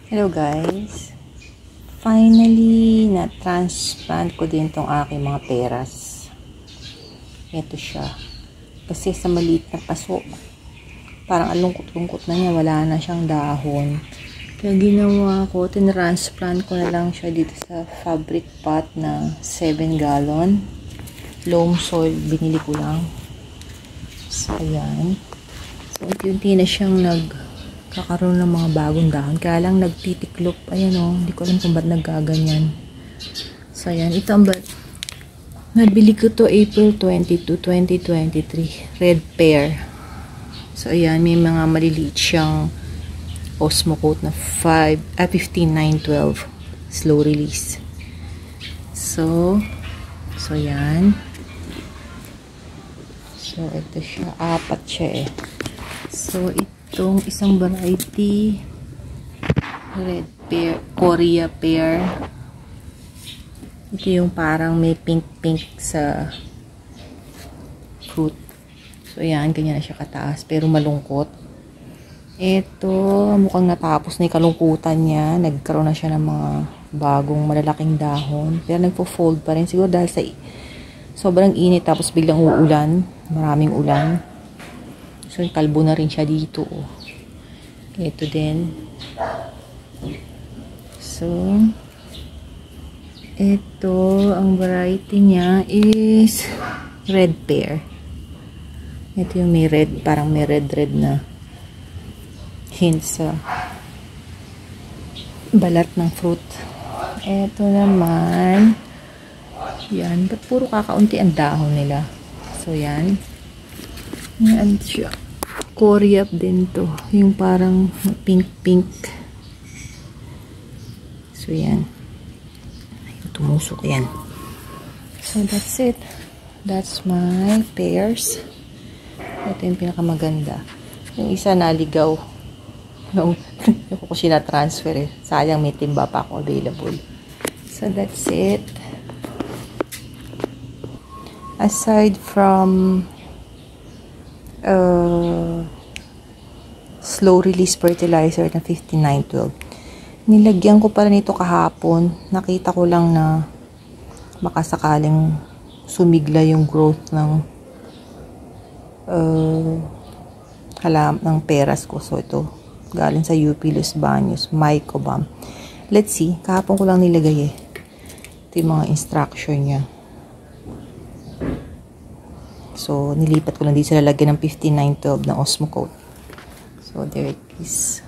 Hello guys, finally na-transplant ko din tong aking mga peras. Ito siya, kasi sa maliit na paso parang alungkot-lungkot na niya, wala na siyang dahon. Kaya ginawa ko, tinransplant ko na lang siya dito sa fabric pot na 7 gallon loam soil, binili ko lang. So ayan, so unti-unti na siyang kakaroon ng mga bagong dahon. Kaya lang nagtitiklop. Ayan o. Hindi ko alam kung ba't naggaganyan. So, ayan. Ito ang nabili ko to April 22, 2023. Red pear. So, ayan. May mga maliliit siyang Osmo coat na 15,912. Slow release. So, ayan. So, ito siya. Apat siya eh. So, itong isang variety, red pear, Korea pear. Ito yung parang may pink-pink sa fruit. So, ayan, ganyan na siya kataas, pero malungkot. Ito, mukhang natapos na yung kalungkutan niya. Nagkaroon na siya ng mga bagong malalaking dahon. Pero nagpo-fold pa rin. Siguro dahil sa sobrang init, tapos biglang uulan. Maraming ulan. So, kalbo na rin siya dito. Oh. Ito din. So, ito, ang variety niya is red pear. Ito yung may red, parang may red na hint sa balat ng fruit. Ito naman, yan, ba't puro kakaunti ang dahon nila? So, yan. Yan siya. Korea din to. Yung parang pink-pink. So, yan. Ayun, tumusok yan. So, that's it. That's my pears. Ito yung pinakamaganda. Yung isa naligaw. Yung ko sina-transfer eh. Sayang may timba pa ako available. So, that's it. Aside from slow release fertilizer na 15,912. Nilagyan ko pala nito kahapon. Nakita ko lang na makasakaling sumigla yung growth ng ng peras ko. So ito, galing sa UP Los Baños, Mycobam. Let's see, kahapon ko lang nilagay eh. Ito yung mga instruction niya. So, nilipat ko lang dito sa lalagyan ng 15,912 na Osmo coat. So, there it is.